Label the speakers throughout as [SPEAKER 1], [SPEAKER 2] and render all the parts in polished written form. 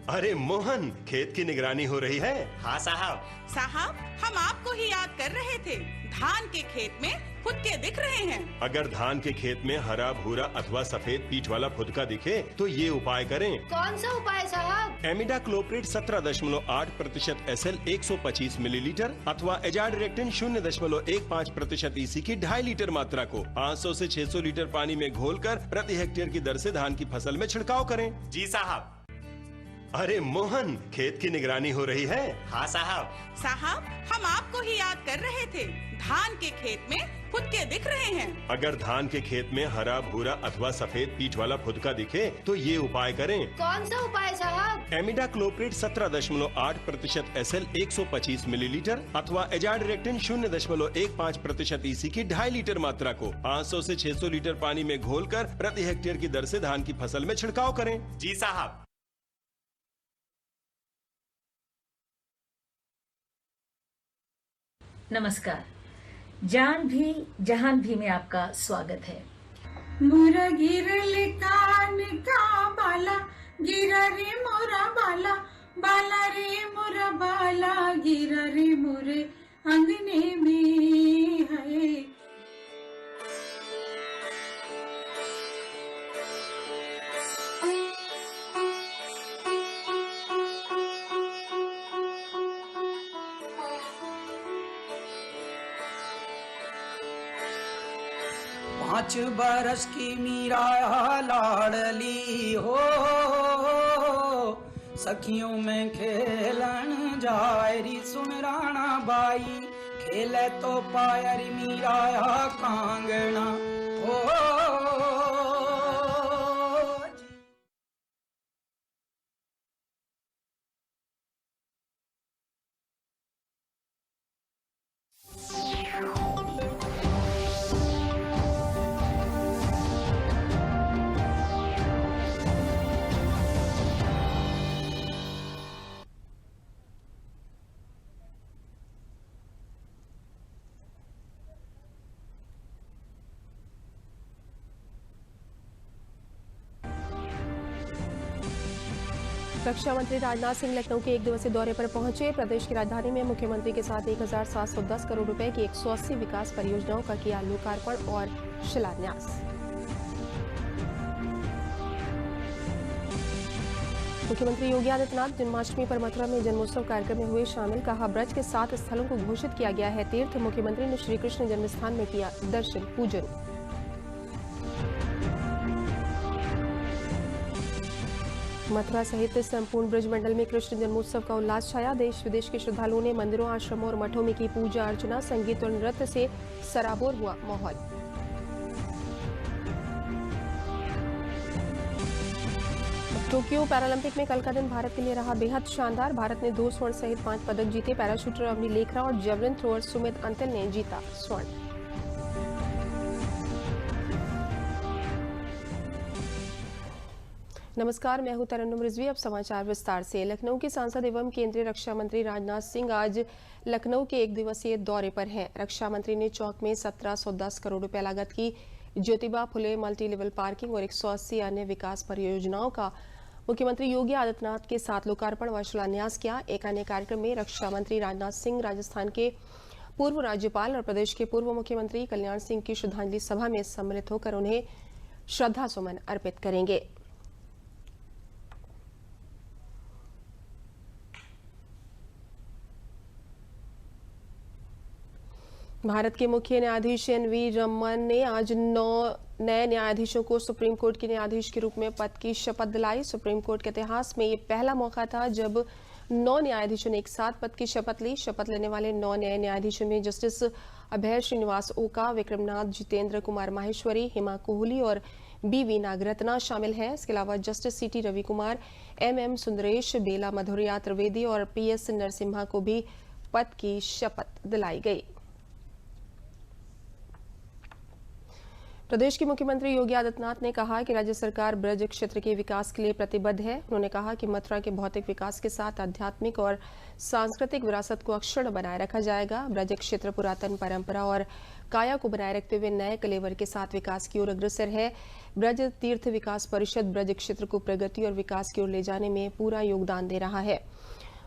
[SPEAKER 1] अरे मोहन, खेत की निगरानी हो रही है।
[SPEAKER 2] हाँ साहब।
[SPEAKER 3] साहब, हम आपको ही याद कर रहे थे। धान के खेत में फुदके दिख रहे हैं।
[SPEAKER 1] अगर धान के खेत में हरा भूरा अथवा सफेद पीठ वाला फुदका दिखे तो ये उपाय करें।
[SPEAKER 4] कौन सा उपाय साहब?
[SPEAKER 1] एमिडाक्लोप्रिड 17.8% SL 125 मिलीलीटर अथवा एजाडिरेक्टिन 0.15% EC की 2.5 लीटर मात्रा को 500 से 600 लीटर पानी में घोलकर प्रति हेक्टेयर की दर से धान की फसल में छिड़काव करें।
[SPEAKER 2] जी साहब।
[SPEAKER 1] अरे मोहन, खेत की निगरानी हो रही है।
[SPEAKER 2] हाँ साहब।
[SPEAKER 3] साहब, हम आपको ही याद कर रहे थे। धान के खेत में फुदके दिख रहे हैं।
[SPEAKER 1] अगर धान के खेत में हरा भूरा अथवा सफेद पीठ वाला फुदका दिखे तो ये उपाय करें।
[SPEAKER 4] कौन सा उपाय साहब?
[SPEAKER 1] एमिडाक्लोप्रिड 17.8% SL 125 मिलीलीटर अथवा एजाडिरेक्टिन 0.15% EC की 2.5 लीटर मात्रा को 500 से 600 लीटर पानी में घोलकर प्रति हेक्टेयर की दर से धान की फसल में छिड़काव करें।
[SPEAKER 2] जी साहब।
[SPEAKER 5] नमस्कार, जान भी जहान भी में आपका स्वागत है।
[SPEAKER 6] मोरा गिरल कान का बाला, गिरा रे मोरा बाला, बाला रे मोरा बाला, गिरा रे मोरे अंगने में है।
[SPEAKER 7] पाँच बरस की मीरा लाडली हो, सखियों में खेलन जायरी सुन राणा बाई, खेले तो पायरी मीरा कांगना हो।
[SPEAKER 8] रक्षा मंत्री राजनाथ सिंह लखनऊ के 1 दिवसीय दौरे पर पहुंचे। प्रदेश की राजधानी में मुख्यमंत्री के साथ 1710 करोड़ रुपए की 180 विकास परियोजनाओं का किया लोकार्पण और शिलान्यास। मुख्यमंत्री योगी आदित्यनाथ जन्माष्टमी पर मथुरा में जन्मोत्सव कार्यक्रम में हुए शामिल। कहा, ब्रज के 7 स्थलों को घोषित किया गया है तीर्थ। मुख्यमंत्री ने श्री कृष्ण जन्मस्थान में किया दर्शन पूजन। मथुरा सहित संपूर्ण ब्रज मंडल में कृष्ण जन्मोत्सव का उल्लास छाया। देश विदेश के श्रद्धालुओं ने मंदिरों, आश्रमों और मठों में की पूजा अर्चना। संगीत और नृत्य से सराबोर हुआ माहौल। टोक्यो पैरालंपिक में कल का दिन भारत के लिए रहा बेहद शानदार। भारत ने 2 स्वर्ण सहित 5 पदक जीते। पैराशूटर अवनी लेखरा और जेवलिन थ्रोअर सुमित अंतिल ने जीता स्वर्ण। नमस्कार, मैं हूं तरन्नुम रिजवी। अब समाचार विस्तार से। लखनऊ के सांसद एवं केंद्रीय रक्षा मंत्री राजनाथ सिंह आज लखनऊ के 1 दिवसीय दौरे पर हैं। रक्षा मंत्री ने चौक में 1710 करोड़ रुपए लागत की Jyotiba Phule multi level parking और 180 अन्य विकास परियोजनाओं का मुख्यमंत्री योगी आदित्यनाथ के साथ लोकार्पण व शिलान्यास किया। एक अन्य कार्यक्रम में रक्षा मंत्री राजनाथ सिंह राजस्थान के पूर्व राज्यपाल और प्रदेश के पूर्व मुख्यमंत्री कल्याण सिंह की श्रद्धांजलि सभा में सम्मिलित होकर उन्हें श्रद्धा सुमन अर्पित करेंगे। भारत के मुख्य न्यायाधीश NV रमन ने आज 9 नए न्यायाधीशों को सुप्रीम कोर्ट के न्यायाधीश के रूप में पद की शपथ दिलाई। सुप्रीम कोर्ट के इतिहास में ये पहला मौका था जब 9 न्यायाधीशों ने एक साथ पद की शपथ ली। शपथ लेने वाले 9 नए न्यायाधीशों में जस्टिस अभय श्रीनिवास ओका, विक्रमनाथ जितेंद्र कुमार माहेश्वरी, हिमा कोहली और BV नागरत्ना शामिल हैं। इसके अलावा justice CT Ravi Kumar, MM Sundaresh, Bela Madhuriya Trivedi और PS नरसिम्हा को भी पद की शपथ दिलाई गई। प्रदेश के मुख्यमंत्री योगी आदित्यनाथ ने कहा कि राज्य सरकार ब्रज क्षेत्र के विकास के लिए प्रतिबद्ध है। उन्होंने कहा कि मथुरा के भौतिक विकास के साथ आध्यात्मिक और सांस्कृतिक विरासत को अक्षुण्ण बनाए रखा जाएगा। ब्रज क्षेत्र पुरातन परंपरा और काया को बनाए रखते हुए नए कलेवर के साथ विकास की ओर अग्रसर है। ब्रज तीर्थ विकास परिषद ब्रज क्षेत्र को प्रगति और विकास की ओर ले जाने में पूरा योगदान दे रहा है।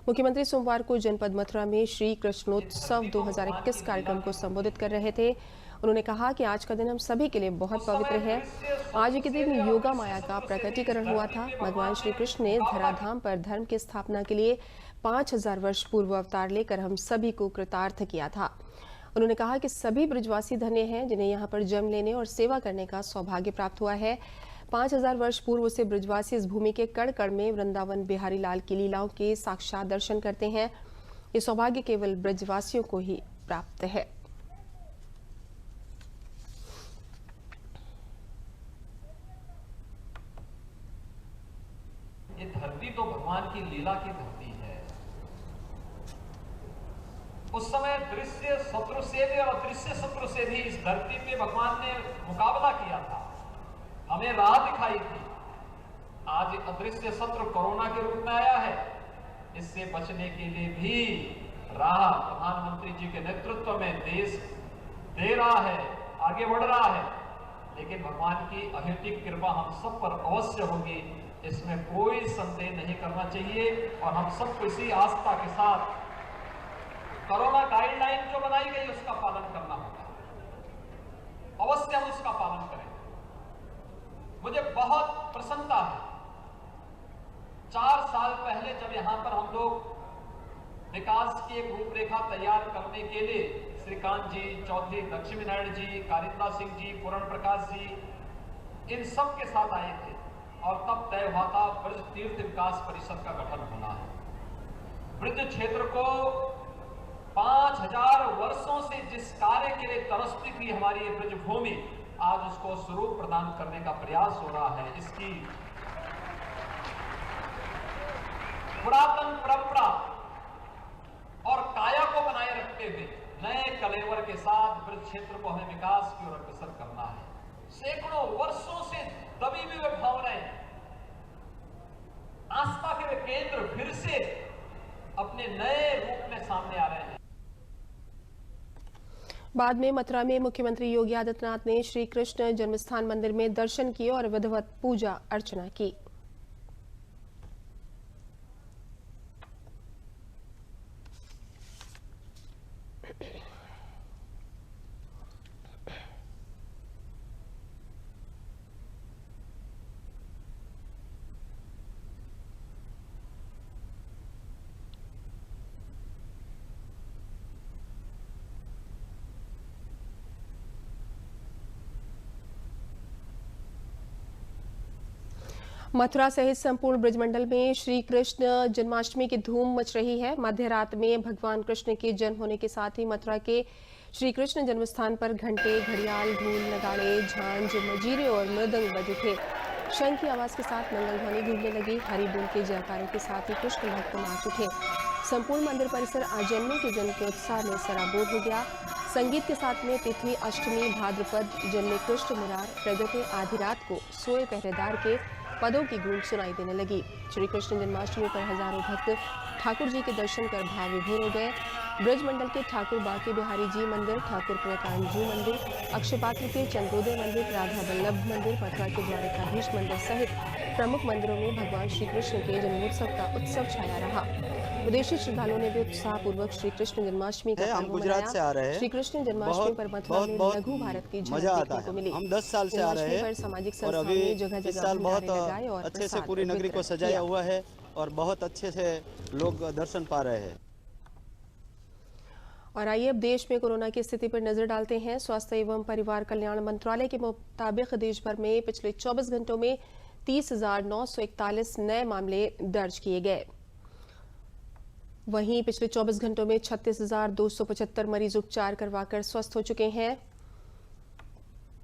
[SPEAKER 8] मुख्यमंत्री सोमवार को जनपद मथुरा में श्री कृष्णोत्सव 2021 कार्यक्रम को संबोधित कर रहे थे। उन्होंने कहा कि आज का दिन हम सभी के लिए बहुत पवित्र है। आज के दिन योगा माया का प्रकटीकरण हुआ था। भगवान श्री कृष्ण ने धराधाम पर धर्म की स्थापना के लिए 5000 वर्ष पूर्व अवतार लेकर हम सभी को कृतार्थ किया था। उन्होंने कहा कि सभी ब्रजवासी धन्य हैं जिन्हें यहाँ पर जन्म लेने और सेवा करने का सौभाग्य प्राप्त हुआ है। 5000 वर्ष पूर्व से ब्रजवासी इस भूमि के कण कण में वृंदावन बिहारी लाल की लीलाओं के साक्षात दर्शन करते हैं। ये सौभाग्य केवल ब्रजवासियों को ही प्राप्त है।
[SPEAKER 2] ये धरती तो भगवान की लीला की धरती है। उस समय दृश्य शत्रु से भी और अदृश्य शत्रु से भी इस धरती पे भगवान ने मुकाबला किया था, हमें राह दिखाई थी। आज अदृश्य शत्रु कोरोना के रूप में आया है। इससे बचने के लिए भी राह प्रधानमंत्री जी के नेतृत्व में देश दे रहा है, आगे बढ़ रहा है। लेकिन भगवान की अहेतुक कृपा हम सब पर अवश्य होगी, इसमें कोई संदेह नहीं करना चाहिए। और हम सबको इसी आस्था के साथ कोरोना गाइडलाइन जो बनाई गई उसका पालन करना होगा। अवश्य हम उसका पालन करें। मुझे बहुत प्रसन्नता है, 4 साल पहले जब यहां पर हम लोग विकास की एक रूपरेखा तैयार करने के लिए श्रीकांत जी, चौधरी लक्ष्मी नारायण जी, कारिंदा सिंह जी, पूर्ण प्रकाश जी, इन सब के साथ आए थे और तब तय हुआ था ब्रज तीर्थ विकास परिषद का गठन होना है। ब्रज क्षेत्र को 5000 वर्षों से जिस कार्य के लिए तरसती थी हमारी ये ब्रज भूमि, आज उसको स्वरूप प्रदान करने का प्रयास हो रहा है। इसकी पुरातन परंपरा और काया को बनाए रखते हुए नए कलेवर के साथ ब्रज क्षेत्र को हमें विकास की ओर अग्रसर करना है। सैकड़ों वर्षों से दबी हुई वे भावनाएं, आस्था के वे केंद्र फिर से अपने नए रूप में सामने आ रहे हैं।
[SPEAKER 8] बाद में मथुरा में मुख्यमंत्री योगी आदित्यनाथ ने श्री कृष्ण जन्मस्थान मंदिर में दर्शन किए और विधिवत पूजा अर्चना की। मथुरा सहित संपूर्ण ब्रजमंडल में श्री कृष्ण जन्माष्टमी की धूम मच रही है। मध्य रात में भगवान कृष्ण के जन्म होने के साथ ही मथुरा के श्री कृष्ण जन्मस्थान पर घंटे, घड़ियाल, ढोल, नगाड़े, झांझ, मजीरे और मृदंग बजे थे। शंख की आवाज के साथ मंगल ध्वनि गूंजने लगी। हरि बोल के जयकारों के साथ ही कृष्ण भक्त नाच उठे। संपूर्ण मंदिर परिसर आजन्मों के जन्म के उत्साह में सराबोर हो गया। संगीत के साथ में तिथि अष्टमी भाद्रपद जन्मे कृष्ण मुरार प्रगटे आधी रात को सोए पहरेदार के पदों की गूंज सुनाई देने लगी। श्री कृष्ण जन्माष्टमी पर हजारों भक्त ठाकुर जी के दर्शन कर भाव विभोर हो गए। ब्रज मंडल के ठाकुर बाके बिहारी जी मंदिर, ठाकुर प्रियकांत जी मंदिर, अक्षयपात्र के चंद्रोदय मंदिर, राधा वल्लभ मंदिर, मथुरा के द्वारकाधीश मंदिर सहित प्रमुख मंदिरों में भगवान श्री कृष्ण के जन्मोत्सव का उत्सव छाया रहा। विदेशी श्रद्धालुओं ने भी उत्साह पूर्वक श्री कृष्ण जन्माष्टमी का पर्व मनाया। श्री कृष्ण जन्माष्टमी पर मथुरा में लघु भारत की झलक देखने को मिली।
[SPEAKER 9] हम 10 साल से आ रहे हैं
[SPEAKER 8] सामाजिक
[SPEAKER 9] और अभी
[SPEAKER 8] जगह
[SPEAKER 9] इस साल बहुत अच्छे से पूरी नगरी को सजाया हुआ है और बहुत अच्छे से लोग दर्शन पा रहे हैं।
[SPEAKER 8] और आइए अब देश में कोरोना की स्थिति पर नजर डालते हैं। स्वास्थ्य एवं परिवार कल्याण मंत्रालय के मुताबिक देश भर में पिछले 24 घंटों में 30,941 नए मामले दर्ज किए गए। वहीं पिछले 24 घंटों में 36,275 मरीज उपचार करवाकर स्वस्थ हो चुके हैं,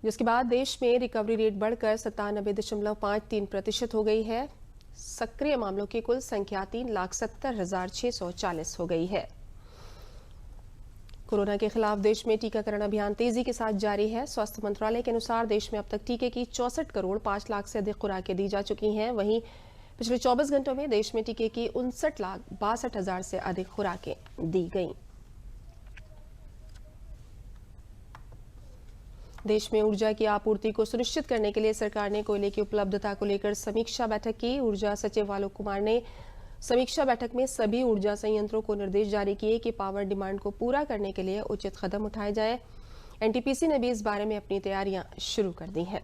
[SPEAKER 8] जिसके बाद देश में रिकवरी रेट बढ़कर 97.53% हो गई है। सक्रिय मामलों की कुल संख्या 3,70,640 हो गई है। कोरोना के खिलाफ देश में टीकाकरण अभियान तेजी के साथ जारी है। स्वास्थ्य मंत्रालय के अनुसार देश में अब तक टीके की 64 करोड़ 5 लाख से अधिक खुराकें दी जा चुकी हैं। वहीं पिछले 24 घंटों में देश में टीके की 59,62,000 से अधिक खुराकें दी गईं। देश में ऊर्जा की आपूर्ति को सुनिश्चित करने के लिए सरकार ने कोयले की उपलब्धता को लेकर समीक्षा बैठक की। ऊर्जा सचिव आलोक कुमार ने समीक्षा बैठक में सभी ऊर्जा संयंत्रों को निर्देश जारी किए कि पावर डिमांड को पूरा करने के लिए उचित कदम उठाए जाए। एनटीपीसी ने भी इस बारे में अपनी तैयारियां शुरू कर दी हैं।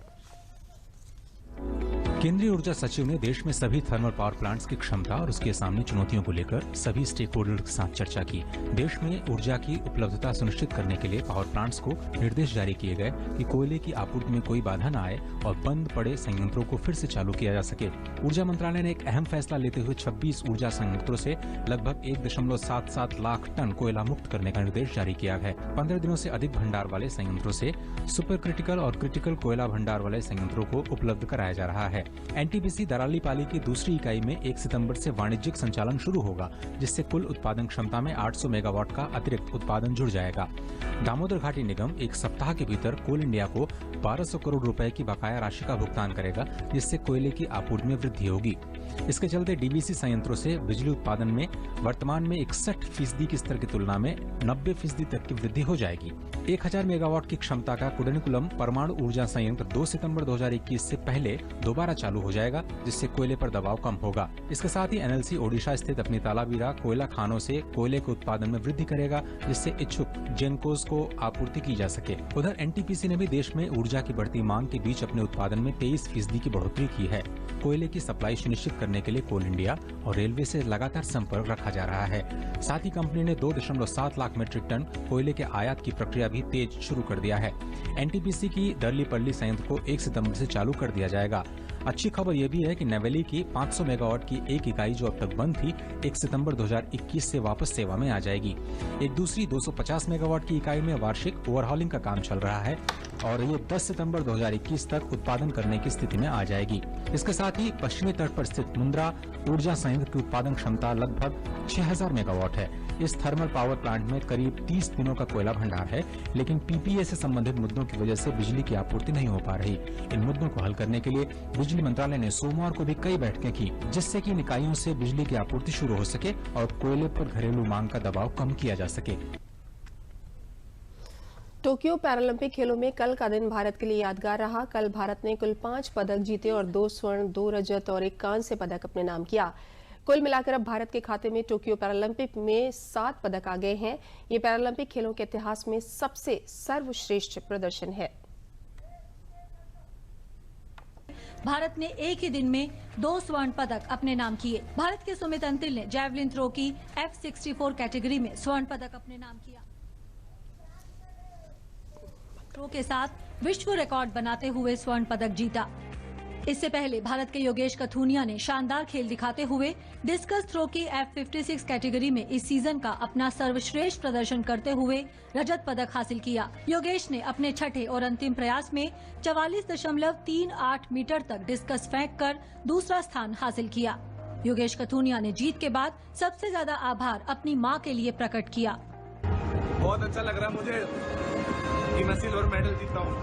[SPEAKER 10] केंद्रीय ऊर्जा सचिव ने देश में सभी थर्मल पावर प्लांट्स की क्षमता और उसके सामने चुनौतियों को लेकर सभी स्टेक होल्डर्स के साथ चर्चा की। देश में ऊर्जा की उपलब्धता सुनिश्चित करने के लिए पावर प्लांट्स को निर्देश जारी किए गए कि कोयले की आपूर्ति में कोई बाधा न आए और बंद पड़े संयंत्रों को फिर से चालू किया जा सके। ऊर्जा मंत्रालय ने एक अहम फैसला लेते हुए 26 ऊर्जा संयंत्रों से लगभग 1.77 लाख टन कोयला मुक्त करने का निर्देश जारी किया है। 15 दिनों से अधिक भंडार वाले संयंत्रों से सुपर क्रिटिकल और क्रिटिकल कोयला भंडार वाले संयंत्रों को उपलब्ध कराया जा रहा है। एनटीपीसी दराली पाली की दूसरी इकाई में 1 सितंबर से वाणिज्यिक संचालन शुरू होगा, जिससे कुल उत्पादन क्षमता में 800 मेगावाट का अतिरिक्त उत्पादन जुड़ जाएगा। दामोदर घाटी निगम एक सप्ताह के भीतर कोल इंडिया को 1200 करोड़ रुपए की बकाया राशि का भुगतान करेगा, जिससे कोयले की आपूर्ति में वृद्धि होगी। इसके चलते डीवीसी संयंत्रों से बिजली उत्पादन में वर्तमान में 61% की स्तर की तुलना में 90% तक की वृद्धि हो जाएगी। 1000 मेगावाट की क्षमता का कुडनकुलम परमाणु ऊर्जा संयंत्र 2 सितंबर 2021 से पहले दोबारा चालू हो जाएगा, जिससे कोयले पर दबाव कम होगा। इसके साथ ही एनएलसी ओडिशा स्थित अपनी तालाबीरा कोयला खानों से कोयले के उत्पादन में वृद्धि करेगा, जिससे इच्छुक जेनकोस को आपूर्ति की जा सके। उधर एनटीपीसी ने भी देश में ऊर्जा की बढ़ती मांग के बीच अपने उत्पादन में 23% की बढ़ोतरी की है। कोयले की सप्लाई सुनिश्चित करने के लिए कोल इंडिया और रेलवे से लगातार संपर्क रखा जा रहा है। साथ ही कंपनी ने 2.7 लाख मीट्रिक टन कोयले के आयात की प्रक्रिया भी तेज शुरू कर दिया है। एनटीपीसी की दरली-पल्ली संयंत्र को 1 सितंबर से चालू कर दिया जाएगा। अच्छी खबर यह भी है कि नवेली की 500 मेगावाट की एक इकाई जो अब तक बंद थी, 1 सितंबर 2021 से वापस सेवा में आ जाएगी। एक दूसरी 250 मेगावाट की इकाई में वार्षिक ओवरहॉलिंग का काम चल रहा है और ये 10 सितंबर 2021 तक उत्पादन करने की स्थिति में आ जाएगी। इसके साथ ही पश्चिमी तट पर स्थित मुंद्रा ऊर्जा संयंत्र की उत्पादन क्षमता लगभग 6000 मेगावाट है। इस थर्मल पावर प्लांट में करीब 30 दिनों का कोयला भंडार है, लेकिन पीपीए से संबंधित मुद्दों की वजह से बिजली की आपूर्ति नहीं हो पा रही। इन मुद्दों को हल करने के लिए बिजली मंत्रालय ने सोमवार को भी कई बैठकें की, जिससे कि इन इकाइयों से बिजली की आपूर्ति शुरू हो सके और कोयले पर घरेलू मांग का दबाव कम किया जा सके।
[SPEAKER 8] टोक्यो पैरालंपिक खेलों में कल का दिन भारत के लिए यादगार रहा। कल भारत ने कुल 5 पदक जीते और 2 स्वर्ण, 2 रजत और 1 कांस्य पदक अपने नाम किया। कुल मिलाकर अब भारत के खाते में टोक्यो पैरालंपिक में 7 पदक आ गए हैं। ये पैरालंपिक खेलों के इतिहास में सबसे सर्वश्रेष्ठ प्रदर्शन है।
[SPEAKER 11] भारत ने एक ही दिन में 2 स्वर्ण पदक अपने नाम किए। भारत के सुमित अंतिल ने जैवलिन थ्रो की F64 कैटेगरी में स्वर्ण पदक अपने नाम किया। थ्रो के साथ विश्व रिकॉर्ड बनाते हुए स्वर्ण पदक जीता। इससे पहले भारत के योगेश कथुनिया ने शानदार खेल दिखाते हुए डिस्कस थ्रो की F56 कैटेगरी में इस सीजन का अपना सर्वश्रेष्ठ प्रदर्शन करते हुए रजत पदक हासिल किया। योगेश ने अपने छठे और अंतिम प्रयास में 44.38 मीटर तक डिस्कस फेंककर दूसरा स्थान हासिल किया। योगेश कथुनिया ने जीत के बाद सबसे ज्यादा आभार अपनी मां के लिए प्रकट किया।
[SPEAKER 12] बहुत अच्छा लग रहा है मुझे कि मैं सिल्वर मेडल जीता हूँ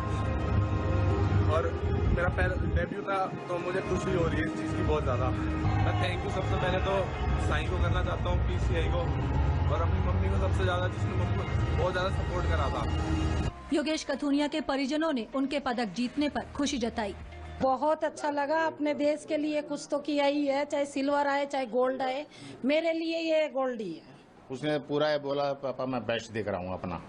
[SPEAKER 12] और मेरा पहला डेब्यू था, तो मुझे खुशी हो रही है इस चीज़ की बहुत ज़्यादा। मैं थैंक यू सबसे पहले तो साईं को करना चाहता हूँ, पीसीआई को, और अपनी मम्मी को सबसे ज़्यादा, जिसने मुझे बहुत ज़्यादा सपोर्ट करा था।
[SPEAKER 11] योगेश कथुनिया के परिजनों ने उनके पदक जीतने पर खुशी जताई।
[SPEAKER 13] बहुत अच्छा लगा, अपने देश के लिए कुछ तो किया ही है, चाहे सिल्वर आए चाहे गोल्ड आए, मेरे लिए ये गोल्ड ही है।
[SPEAKER 14] उसने पूरा बोला पापा मैं बेस्ट देख रहा हूँ अपना,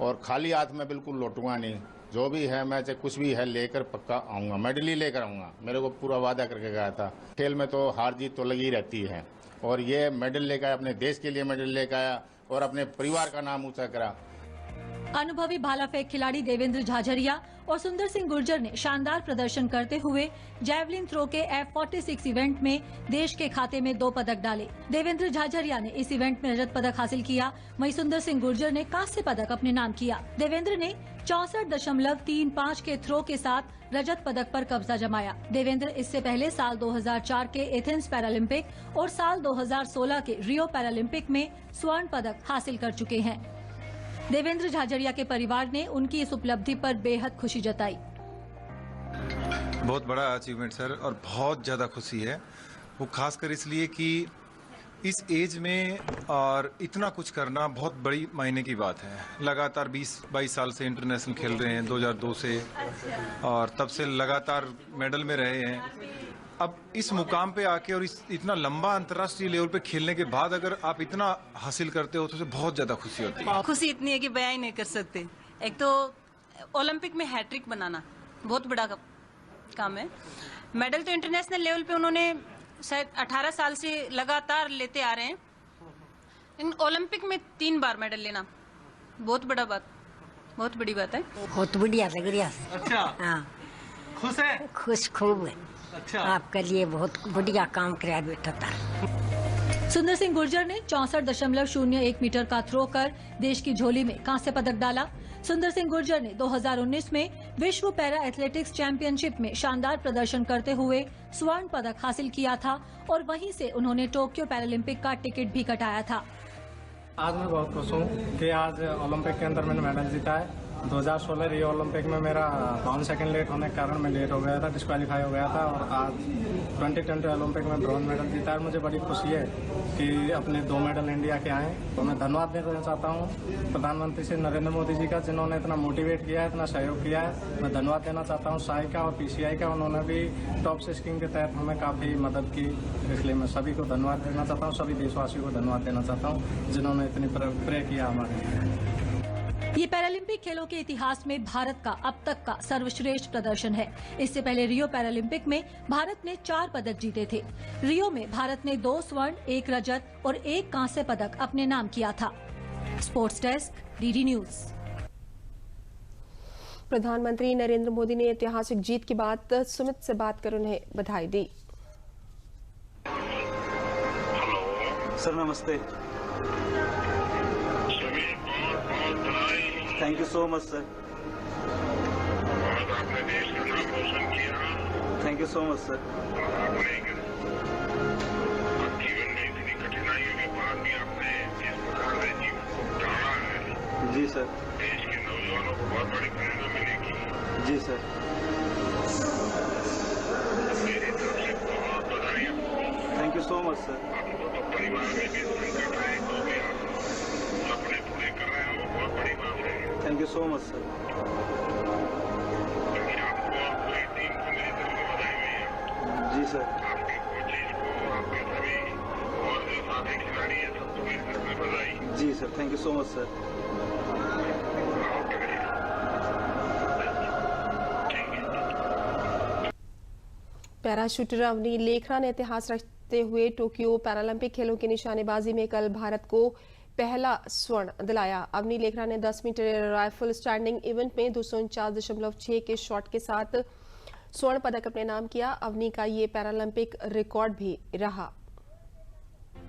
[SPEAKER 14] और खाली हाथ में बिल्कुल लौटूंगा नहीं, जो भी है मैं चाहे कुछ भी है लेकर पक्का आऊंगा, मेडल ही लेकर आऊंगा। मेरे को पूरा वादा करके गया था। खेल में तो हार जीत तो लगी रहती है, और ये मेडल लेकर आया, अपने देश के लिए मेडल लेकर आया और अपने परिवार का नाम ऊंचा करा।
[SPEAKER 11] अनुभवी भाला फेंक खिलाड़ी देवेंद्र झाझरिया और सुंदर सिंह गुर्जर ने शानदार प्रदर्शन करते हुए जैवलिन थ्रो के F46 इवेंट में देश के खाते में 2 पदक डाले। देवेंद्र झाझरिया ने इस इवेंट में रजत पदक हासिल किया, वहीं सुंदर सिंह गुर्जर ने कांस्य पदक अपने नाम किया। देवेंद्र ने 64.35 के थ्रो के साथ रजत पदक पर कब्जा जमाया। देवेंद्र इससे पहले साल 2004 के एथेंस पैरालंपिक और साल 2016 के रियो पैरालंपिक में स्वर्ण पदक हासिल कर चुके हैं। देवेंद्र झाझरिया के परिवार ने उनकी इस उपलब्धि पर बेहद खुशी जताई।
[SPEAKER 15] बहुत बड़ा अचीवमेंट सर, और बहुत ज़्यादा खुशी है। वो खासकर इसलिए कि इस एज में और इतना कुछ करना बहुत बड़ी मायने की बात है। लगातार 20-22 साल से इंटरनेशनल खेल रहे हैं, 2002 से, और तब से लगातार मेडल में रहे हैं। अब इस मुकाम पे आके और इतना लंबा अंतर्राष्ट्रीय लेवल पे खेलने के बाद अगर आप इतना हासिल करते हो तो उसे बहुत ज्यादा खुशी होती है।
[SPEAKER 16] खुशी इतनी है कि बयां ही नहीं कर सकते। एक तो ओलंपिक में हैट्रिक बनाना बहुत बड़ा काम है। मेडल तो इंटरनेशनल लेवल पे उन्होंने शायद 18 साल से लगातार लेते आ रहे हैं, लेकिन ओलंपिक में 3 बार मेडल लेना बहुत बड़ी बात है।
[SPEAKER 17] बहुत बढ़िया लग रहा है।
[SPEAKER 18] अच्छा,
[SPEAKER 17] हाँ,
[SPEAKER 18] खुश है?
[SPEAKER 17] खुश खूब है।
[SPEAKER 18] अच्छा,
[SPEAKER 17] आपके लिए बहुत बढ़िया काम कराया बेटा था।
[SPEAKER 11] सुंदर सिंह गुर्जर ने 64.01 मीटर का थ्रो कर देश की झोली में कांस्य पदक डाला। सुंदर सिंह गुर्जर ने 2019 में विश्व पैरा एथलेटिक्स चैंपियनशिप में शानदार प्रदर्शन करते हुए स्वर्ण पदक हासिल किया था और वहीं से उन्होंने टोक्यो पैरालंपिक का टिकट भी कटाया था।
[SPEAKER 19] आज मैं बहुत खुश हूँ कि आज ओलंपिक के अंदर मैंने मेडल जीता है। 2016 रियो ओलंपिक में मेरा 5 सेकंड लेट होने के कारण मैं लेट हो गया था, डिस्क्वालीफाई हो गया था, और आज 2020 ओलंपिक में ब्रॉन्ज मेडल जीता है। मुझे बड़ी खुशी है कि अपने 2 मेडल इंडिया के आए। तो मैं धन्यवाद देना चाहता हूँ प्रधानमंत्री श्री नरेंद्र मोदी जी का, जिन्होंने इतना मोटिवेट किया है, इतना सहयोग किया है। मैं धन्यवाद देना चाहता हूँ साई का और PCI का, उन्होंने भी टॉप से स्कीम के तहत हमें काफ़ी मदद की। इसलिए मैं सभी को धन्यवाद देना चाहता हूँ, सभी देशवासियों को धन्यवाद देना चाहता हूँ जिन्होंने इतनी प्रे किया हमारे लिए।
[SPEAKER 11] ये पैरालंपिक खेलों के इतिहास में भारत का अब तक का सर्वश्रेष्ठ प्रदर्शन है। इससे पहले रियो पैरालंपिक में भारत ने 4 पदक जीते थे। रियो में भारत ने 2 स्वर्ण, 1 रजत और 1 कांस्य पदक अपने नाम किया था। Sports desk, DD news.
[SPEAKER 8] प्रधानमंत्री नरेंद्र मोदी ने ऐतिहासिक जीत के बाद सुमित से बात कर उन्हें बधाई दी।
[SPEAKER 20] सर नमस्ते। Thank you so much sir. आपने देश का नाम रोशन किया। Thank you so much sir. जीवन में इतनी कठिनाइयों के बाद भी आपने इस प्रकार से जीवन को टाला है। जी सर। देश के नौजवानों को बहुत बड़ी प्रेरणा मिलेगी। जी सर। मेरी तरफ से बहुत बधाई आपको। Thank you so much sir. आपको तो परिवार में भी संकट है, तो भी आप सपने पूरे कर रहे हैं, वो बहुत बड़ी बात है। Thank you so much sir. आपको और पूरी टीम को मेरी तरफ से बधाई भैया। जी सर। आपके कोचेज को, आपके सभी और जो साथी खिलाड़ी हैं सबको मेरी तरफ से बधाई। जी sir, thank you so much sir.
[SPEAKER 8] Parashooter Avani Lekhara ने इतिहास रचते हुए टोक्यो पैरालंपिक खेलों की निशानेबाजी में कल भारत को पहला स्वर्ण दिलाया। अवनी लेखरा ने 10 मीटर राइफल स्टैंडिंग इवेंट में 249.6 के शॉट के साथ स्वर्ण पदक अपने नाम किया। अवनी का ये पैरालंपिक रिकॉर्ड भी रहा।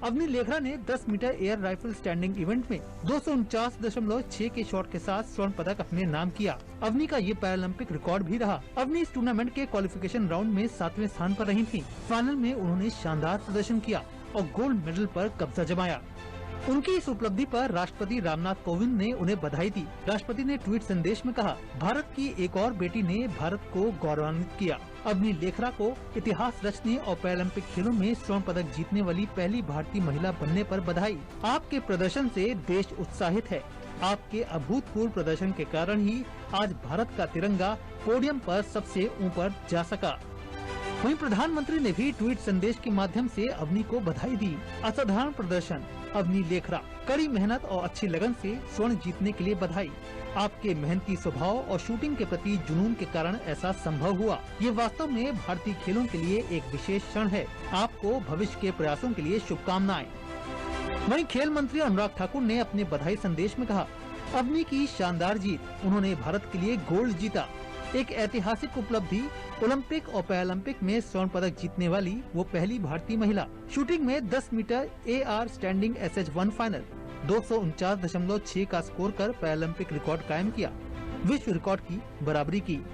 [SPEAKER 21] अवनी लेखरा ने 10 metre air rifle standing event में 249.6 के शॉट के साथ स्वर्ण पदक अपने नाम किया। अवनी का ये पैरालंपिक रिकॉर्ड भी रहा। अवनी इस टूर्नामेंट के क्वालिफिकेशन राउंड में 7वें स्थान पर रही थी। फाइनल में उन्होंने शानदार प्रदर्शन किया और गोल्ड मेडल पर कब्जा जमाया। उनकी इस उपलब्धि पर राष्ट्रपति रामनाथ कोविंद ने उन्हें बधाई दी। राष्ट्रपति ने ट्वीट संदेश में कहा, भारत की एक और बेटी ने भारत को गौरवान्वित किया। अवनी लेखरा को इतिहास रचने और पैरालंपिक खेलों में स्वर्ण पदक जीतने वाली पहली भारतीय महिला बनने पर बधाई। आपके प्रदर्शन से देश उत्साहित है। आपके अभूतपूर्व प्रदर्शन के कारण ही आज भारत का तिरंगा पोडियम पर सबसे ऊपर जा सका। वहीं प्रधानमंत्री ने भी ट्वीट संदेश के माध्यम से अवनी को बधाई दी। असाधारण प्रदर्शन अवनी लेखरा, कड़ी मेहनत और अच्छी लगन से स्वर्ण जीतने के लिए बधाई। आपके मेहनती स्वभाव और शूटिंग के प्रति जुनून के कारण ऐसा संभव हुआ। ये वास्तव में भारतीय खेलों के लिए एक विशेष क्षण है। आपको भविष्य के प्रयासों के लिए शुभकामनाएं। वहीं खेल मंत्री अनुराग ठाकुर ने अपने बधाई संदेश में कहा, अवनी की शानदार जीत, उन्होंने भारत के लिए गोल्ड जीता। एक ऐतिहासिक उपलब्धि, ओलंपिक और पैरालंपिक में स्वर्ण पदक जीतने वाली वो पहली भारतीय महिला। शूटिंग में 10 metre AR standing SH1 final 249.6 का स्कोर कर पैरालंपिक रिकॉर्ड कायम किया, विश्व रिकॉर्ड की बराबरी की।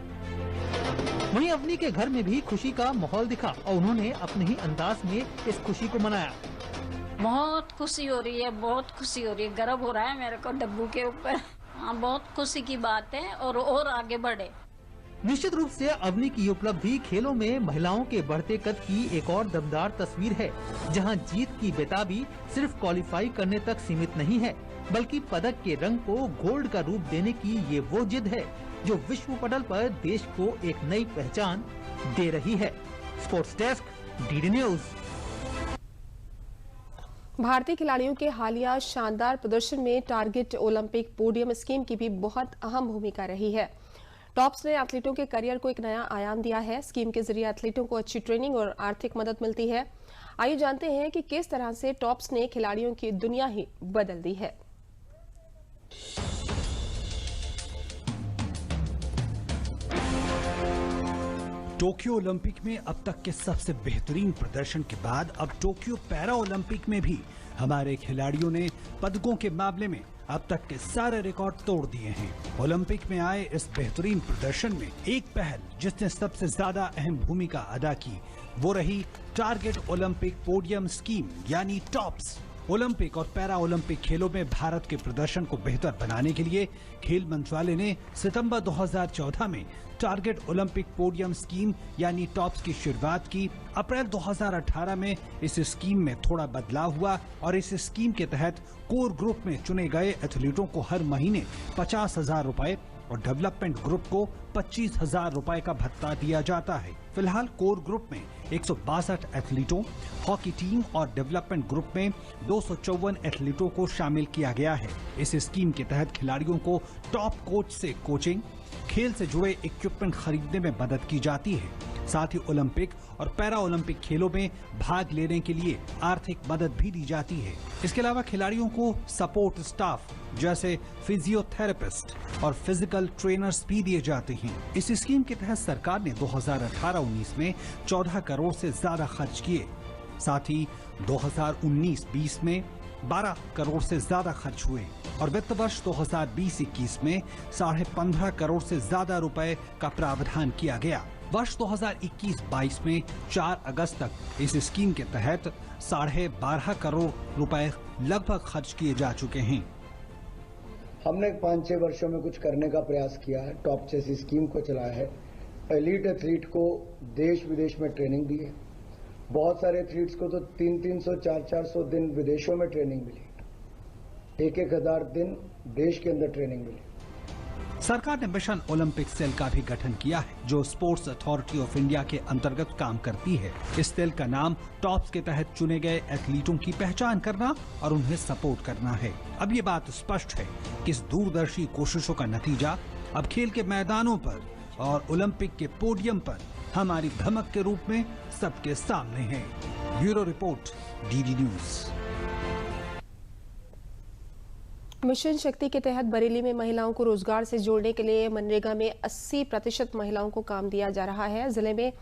[SPEAKER 21] वहीं अवनी के घर में भी खुशी का माहौल दिखा और उन्होंने अपने ही अंदाज में इस खुशी को मनाया।
[SPEAKER 13] बहुत खुशी हो रही है, बहुत खुशी हो रही है, गर्व हो रहा है मेरे को डब्बू के ऊपर। हाँ, बहुत खुशी की बात है और आगे बढ़े।
[SPEAKER 21] निश्चित रूप से अवनी की उपलब्धि खेलों में महिलाओं के बढ़ते कद की एक और दमदार तस्वीर है, जहां जीत की बेताबी सिर्फ क्वालिफाई करने तक सीमित नहीं है, बल्कि पदक के रंग को गोल्ड का रूप देने की ये वो जिद है जो विश्व पटल पर देश को एक नई पहचान दे रही है। Sports desk, DD news.
[SPEAKER 8] भारतीय खिलाड़ियों के हालिया शानदार प्रदर्शन में टारगेट ओलंपिक पोडियम स्कीम की भी बहुत अहम भूमिका रही है। टॉप्स ने एथलीटों के करियर को एक नया आयाम दिया है। स्कीम के जरिए एथलीटों को अच्छी ट्रेनिंग और आर्थिक मदद मिलती है। आइए जानते हैं कि किस तरह से टॉप्स ने खिलाड़ियों की दुनिया ही बदल दी है।
[SPEAKER 18] टोक्यो ओलंपिक में अब तक के सबसे बेहतरीन प्रदर्शन के बाद अब टोक्यो पैरा ओलंपिक में भी हमारे खिलाड़ियों ने पदकों के मामले में अब तक के सारे रिकॉर्ड तोड़ दिए हैं। ओलंपिक में आए इस बेहतरीन प्रदर्शन में एक पहल जिसने सबसे ज्यादा अहम भूमिका अदा की वो रही टारगेट ओलंपिक पोडियम स्कीम यानी टॉप्स। ओलंपिक और पैरा ओलंपिक खेलों में भारत के प्रदर्शन को बेहतर बनाने के लिए खेल मंत्रालय ने सितंबर 2014 में टारगेट ओलंपिक पोडियम स्कीम यानी टॉप्स की शुरुआत की। अप्रैल 2018 में इस स्कीम में थोड़ा बदलाव हुआ और इस स्कीम के तहत कोर ग्रुप में चुने गए एथलीटों को हर महीने 50,000 रुपए और डेवलपमेंट ग्रुप को 25,000 रुपए का भत्ता दिया जाता है। फिलहाल कोर ग्रुप में 162 एथलीटों, हॉकी टीम और डेवलपमेंट ग्रुप में 254 एथलीटों को शामिल किया गया है। इस स्कीम के तहत खिलाड़ियों को टॉप कोच से कोचिंग, खेल से जुड़े इक्विपमेंट खरीदने में मदद की जाती है। साथ ही ओलंपिक और पैरा ओलंपिक खेलों में भाग लेने के लिए आर्थिक मदद भी दी जाती है। इसके अलावा खिलाड़ियों को सपोर्ट स्टाफ जैसे फिजियोथेरेपिस्ट और फिजिकल ट्रेनर्स भी दिए जाते हैं। इस स्कीम के तहत सरकार ने 2018-19 में 14 करोड़ से ज्यादा खर्च किए। साथ ही 2019-20 में 12 करोड़ से ज्यादा खर्च हुए और वित्त वर्ष 2020-21 में 15.5 करोड़ से ज्यादा रुपए का प्रावधान किया गया। वर्ष 2021-22 में 4 अगस्त तक इस स्कीम के तहत 12.5 करोड़ रुपए लगभग खर्च किए जा चुके हैं।
[SPEAKER 22] हमने 5-6 वर्षों में कुछ करने का प्रयास किया है। टॉप जैसी स्कीम को चलाया है। एलीट एथलीट को देश विदेश में ट्रेनिंग दी है। बहुत सारे एथलीट्स को तो 300, 400 दिन विदेशों में ट्रेनिंग मिली। 1,000 दिन देश के अंदर ट्रेनिंग मिली।
[SPEAKER 18] सरकार ने मिशन ओलंपिक सेल का भी गठन किया है जो स्पोर्ट्स अथॉरिटी ऑफ इंडिया के अंतर्गत काम करती है। इस सेल का नाम टॉप्स के तहत चुने गए एथलीटों की पहचान करना और उन्हें सपोर्ट करना है। अब ये बात स्पष्ट है कि इस दूरदर्शी कोशिशों का नतीजा अब खेल के मैदानों पर और ओलंपिक के पोडियम पर हमारी धमक के रूप में सबके सामने है। Bureau report, DD news.
[SPEAKER 8] Mission शक्ति के तहत बरेली में महिलाओं को रोजगार से जोड़ने के लिए मनरेगा में 80% महिलाओं को काम दिया जा रहा है। जिले में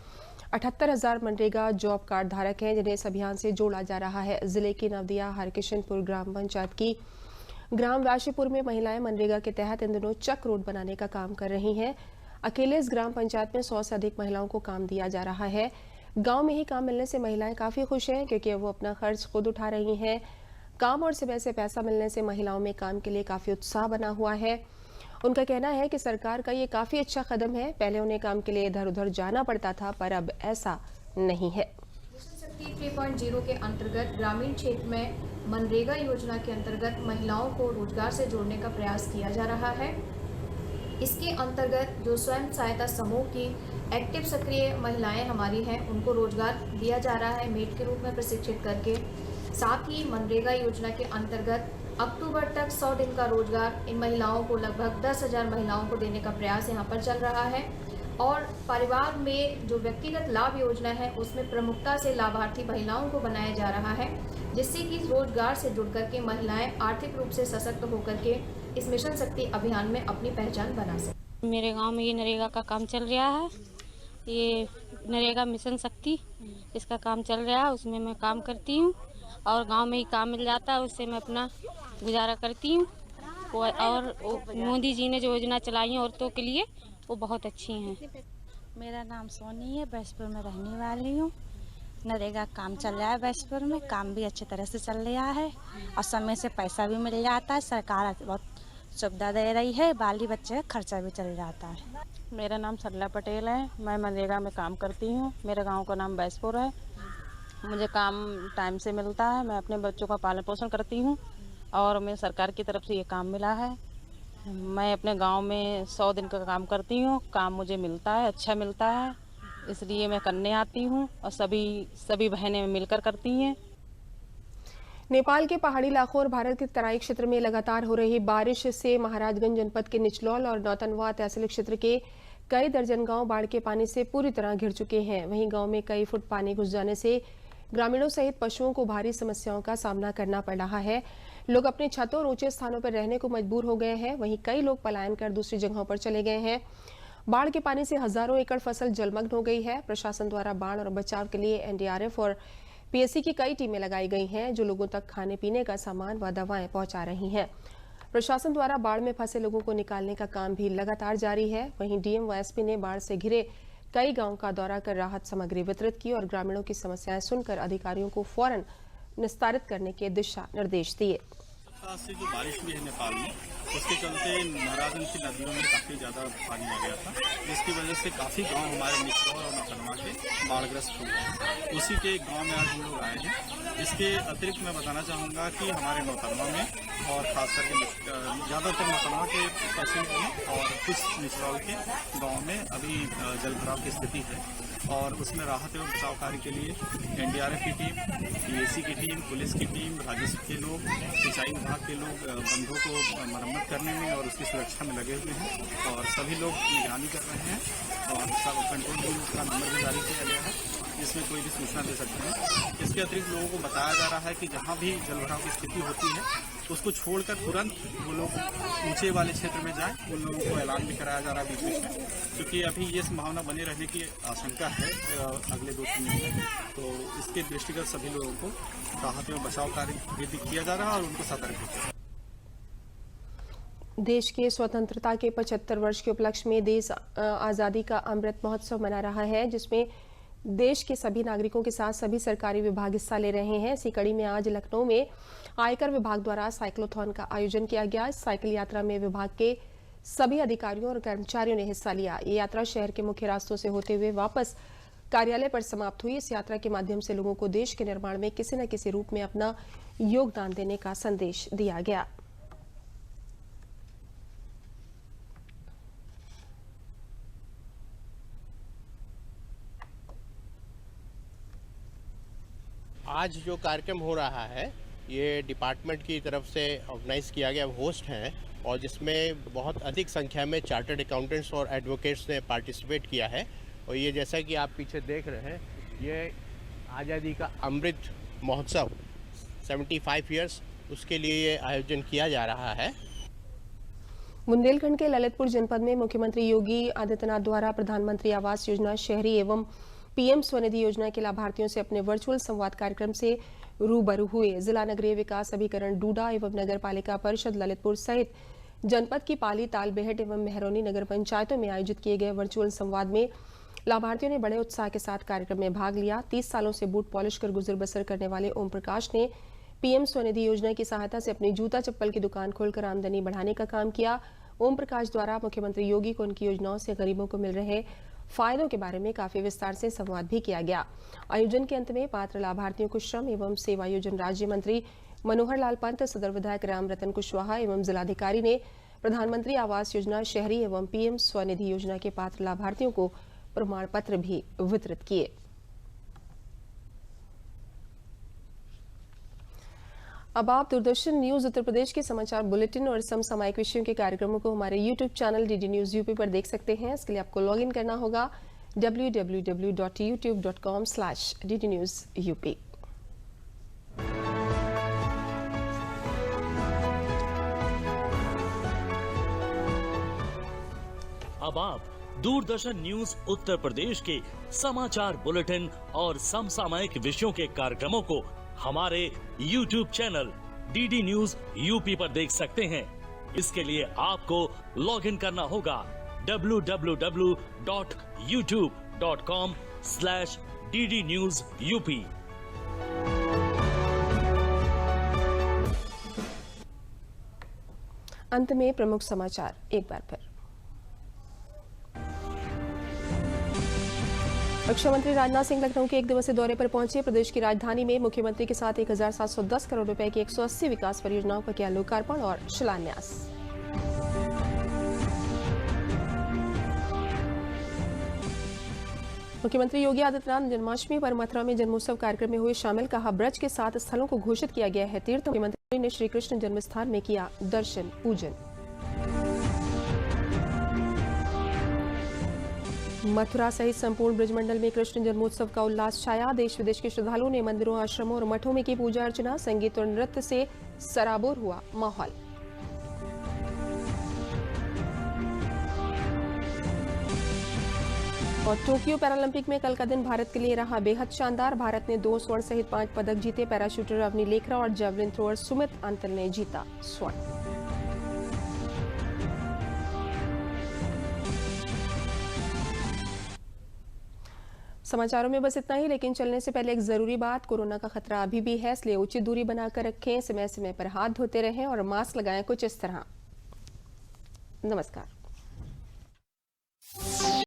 [SPEAKER 8] 78,000 मनरेगा जॉब कार्ड धारक हैं जिन्हें इस अभियान से जोड़ा जा रहा है। जिले की नवदिया हरकिशनपुर ग्राम पंचायत की ग्राम राशीपुर में महिलाएं मनरेगा के तहत इन दिनों चक रोड बनाने का काम कर रही हैं। अकेले इस ग्राम पंचायत में 100 से अधिक महिलाओं को काम दिया जा रहा है। गांव में ही काम मिलने से महिलाएं काफी खुश हैं क्योंकि वो अपना खर्च खुद उठा रही हैं। काम और समय से पैसा मिलने से महिलाओं में काम के लिए काफी उत्साह बना हुआ है। उनका कहना है कि सरकार का ये काफी अच्छा कदम है। पहले उन्हें काम के लिए इधर उधर जाना पड़ता था पर अब ऐसा नहीं है।
[SPEAKER 23] मिशन शक्ति 3.0 के अंतर्गत ग्रामीण क्षेत्र में मनरेगा योजना के अंतर्गत महिलाओं को रोजगार से जोड़ने का प्रयास किया जा रहा है। इसके अंतर्गत जो स्वयं सहायता समूह की एक्टिव सक्रिय महिलाएं हमारी हैं उनको रोजगार दिया जा रहा है मेड के रूप में प्रशिक्षित करके। साथ ही मनरेगा योजना के अंतर्गत अक्टूबर तक 100 दिन का रोजगार इन महिलाओं को लगभग 10,000 महिलाओं को देने का प्रयास यहाँ पर चल रहा है। और परिवार में जो व्यक्तिगत लाभ योजना है उसमें प्रमुखता से लाभार्थी महिलाओं को बनाया जा रहा है जिससे कि रोजगार से जुड़ करके महिलाएं आर्थिक रूप से सशक्त होकर के इस मिशन शक्ति अभियान में अपनी पहचान बना सकें।
[SPEAKER 24] मेरे गांव में ये नरेगा का काम चल रहा है। ये नरेगा मिशन शक्ति इसका काम चल रहा है, उसमें मैं काम करती हूँ और गांव में ही काम मिल जाता है, उससे मैं अपना गुजारा करती हूँ। और मोदी जी ने जो योजना चलाई है औरतों के लिए वो बहुत अच्छी हैं।
[SPEAKER 25] मेरा नाम सोनी है, बैसपुर में रहने वाली हूँ। नरेगा काम चल रहा है बैसपुर में, काम भी अच्छी तरह से चल रहा है और समय से पैसा भी मिल जाता है। सरकार बहुत सुविधा दे रही है, बाली बच्चे का खर्चा भी चल जाता है।
[SPEAKER 1] मेरा नाम सरला पटेल है, मैं मनरेगा में काम करती हूँ। मेरे गांव का नाम बैसपुर है। मुझे काम टाइम से मिलता है, मैं अपने बच्चों का पालन पोषण करती हूँ और मैं सरकार की तरफ से ये काम मिला है। मैं अपने गांव में 100 दिन का काम करती हूँ, काम मुझे मिलता है, अच्छा मिलता है, इसलिए मैं करने आती हूँ और सभी बहनें मिलकर करती हैं।
[SPEAKER 8] नेपाल के पहाड़ी इलाकों और भारत के तराई क्षेत्र में लगातार हो रही बारिश से महाराजगंज जनपद के निचलौल और नौतनवा तहसील क्षेत्र के कई दर्जन गांव बाढ़ के पानी से पूरी तरह घिर चुके हैं। वहीं गांव में कई फुट पानी घुस जाने से ग्रामीणों सहित पशुओं को भारी समस्याओं का सामना करना पड़ रहा है। लोग अपने छतों और ऊंचे स्थानों पर रहने को मजबूर हो गए हैं। वहीं कई लोग पलायन कर दूसरी जगहों पर चले गए हैं। बाढ़ के पानी से हजारों एकड़ फसल जलमग्न हो गई है। प्रशासन द्वारा बाढ़ और बचाव के लिए एनडीआरएफ और पीएससी की कई टीमें लगाई गई हैं, जो लोगों तक खाने पीने का सामान व दवाएं पहुंचा रही हैं। प्रशासन द्वारा बाढ़ में फंसे लोगों को निकालने का काम भी लगातार जारी है। वहीं डीएम व एसपी ने बाढ़ से घिरे कई गांव का दौरा कर राहत सामग्री वितरित की और ग्रामीणों की समस्याएं सुनकर अधिकारियों को फौरन निस्तारित करने के दिशा निर्देश दिए।
[SPEAKER 3] से जो बारिश हुई है नेपाल में, उसके चलते महाराजगंज की नदियों में काफ़ी ज़्यादा पानी आ गया था, जिसकी वजह से काफ़ी गांव हमारे निचलौल और नौतनवा के बाढ़ग्रस्त हुए हैं। उसी के एक गांव में आज हम लोग आए हैं। इसके अतिरिक्त मैं बताना चाहूँगा कि हमारे नौतनवा में और खास करके ज़्यादातर नौतनवा के तहसील में और कुछ निचलौल के गाँव में अभी जलभराव की स्थिति है और उसमें राहत एवं बचाव कार्य के लिए एनडीआरएफ की टीम, पीएससी की टीम, पुलिस की टीम, राजस्व के लोग, सिंचाई विभाग के लोग बंधों को मरम्मत करने में और उसकी सुरक्षा में लगे हुए हैं और सभी लोग निगरानी कर रहे हैं और सब कंट्रोल रूम का नंबर भी जारी किया गया है, जिसमें कोई भी सूचना दे सकते हैं। इसके अतिरिक्त लोगों को बताया जा रहा है कि जहाँ भी जलभराव की स्थिति होती है उसको छोड़कर तुरंत वो लोग ऊंचे वाले क्षेत्र में जाएं। उन लोगों को ऐलान भी कराया जा रहा है बीच में, क्योंकि अभी ये संभावना बने रहने की आशंका है अगले 2-3 दिन में। तो इसके दृष्टिगत सभी लोगों को राहत एवं बचाव कार्य भी किया जा रहा है और उनको सतर्क किया जा रहा है।
[SPEAKER 8] देश के स्वतंत्रता के 75 वर्ष के उपलक्ष्य में देश आज़ादी का अमृत महोत्सव मना रहा है, जिसमें देश के सभी नागरिकों के साथ सभी सरकारी विभाग हिस्सा ले रहे हैं। इसी कड़ी में आज लखनऊ में आयकर विभाग द्वारा साइक्लोथॉन का आयोजन किया गया। इस साइकिल यात्रा में विभाग के सभी अधिकारियों और कर्मचारियों ने हिस्सा लिया। ये यात्रा शहर के मुख्य रास्तों से होते हुए वापस कार्यालय पर समाप्त हुई। इस यात्रा के माध्यम से लोगों को देश के निर्माण में किसी न किसी रूप में अपना योगदान देने का संदेश दिया गया।
[SPEAKER 4] आज जो कार्यक्रम हो रहा है ये डिपार्टमेंट की तरफ से ऑर्गेनाइज किया गया होस्ट है और जिसमें बहुत अधिक संख्या में चार्टर्ड अकाउंटेंट्स और एडवोकेट्स ने पार्टिसिपेट किया है। और ये जैसा कि आप पीछे देख रहे हैं, ये आज़ादी का अमृत महोत्सव 75 ईयर्स, उसके लिए ये आयोजन किया जा रहा है।
[SPEAKER 8] बुंदेलखंड के ललितपुर जनपद में मुख्यमंत्री योगी आदित्यनाथ द्वारा प्रधानमंत्री आवास योजना शहरी एवं पीएम स्वनिधि योजना के लाभार्थियों से अपने वर्चुअल संवाद कार्यक्रम से रूबरू हुए। जिला नगरीय विकास अभिकरण डूडा एवं नगर पालिका परिषद ललितपुर सहित जनपद की पाली, तालबेहट एवं मेहरौनी नगर पंचायतों में आयोजित किए गए वर्चुअल संवाद में लाभार्थियों ने बड़े उत्साह के साथ कार्यक्रम में भाग लिया। 30 सालों से बूट पॉलिश कर गुजर बसर करने वाले ओम प्रकाश ने पीएम स्वनिधि योजना की सहायता से अपनी जूता चप्पल की दुकान खोलकर आमदनी बढ़ाने का काम किया। ओम प्रकाश द्वारा मुख्यमंत्री योगी को उनकी योजनाओं से गरीबों को मिल रहे फायदों के बारे में काफी विस्तार से संवाद भी किया गया। आयोजन के अंत में पात्र लाभार्थियों को श्रम एवं सेवायोजन राज्य मंत्री मनोहर लाल पंत, सदर विधायक राम रतन कुशवाहा एवं जिलाधिकारी ने प्रधानमंत्री आवास योजना शहरी एवं पीएम स्वनिधि योजना के पात्र लाभार्थियों को प्रमाण पत्र भी वितरित किए। अब आप दूरदर्शन न्यूज उत्तर प्रदेश के समाचार बुलेटिन और समसामयिक विषयों के कार्यक्रमों को हमारे YouTube channel DD news UP पर देख सकते हैं। इसके लिए आपको लॉगिन करना होगा www.youtube.com/ddnewsup।
[SPEAKER 5] अब आप दूरदर्शन न्यूज उत्तर प्रदेश के समाचार बुलेटिन और समसामयिक विषयों के कार्यक्रमों को हमारे YouTube channel DD news UP पर देख सकते हैं। इसके लिए आपको लॉगिन करना होगा www.youtube.com/ddnewsup।
[SPEAKER 8] अंत में प्रमुख समाचार एक बार फिर। रक्षा मंत्री राजनाथ सिंह लखनऊ के एक दिवसीय दौरे पर पहुंचे। प्रदेश की राजधानी में मुख्यमंत्री के साथ 1710 करोड़ रुपए की 180 विकास परियोजनाओं का किया लोकार्पण और शिलान्यास। मुख्यमंत्री योगी आदित्यनाथ जन्माष्टमी पर मथुरा में जन्मोत्सव कार्यक्रम में हुए शामिल। कहा, ब्रज के 7 स्थलों को घोषित किया गया है तीर्थ। मुख्यमंत्री ने श्री कृष्ण जन्मस्थान में किया दर्शन पूजन। मथुरा सहित संपूर्ण ब्रजमंडल में कृष्ण जन्मोत्सव का उल्लास छाया। देश विदेश के श्रद्धालुओं ने मंदिरों, आश्रमों और मठों में की पूजा अर्चना। संगीत और नृत्य से सराबोर हुआ माहौल। और टोक्यो पैरालंपिक में कल का दिन भारत के लिए रहा बेहद शानदार। भारत ने 2 स्वर्ण सहित 5 पदक जीते। पैराशूटर अवनी लेखरा और जेवलिन थ्रोअर सुमित अंतल ने जीता स्वर्ण। समाचारों में बस इतना ही, लेकिन चलने से पहले एक जरूरी बात। कोरोना का खतरा अभी भी है, इसलिए उचित दूरी बनाकर रखें, समय समय पर हाथ धोते रहें और मास्क लगाएं कुछ इस तरह। नमस्कार।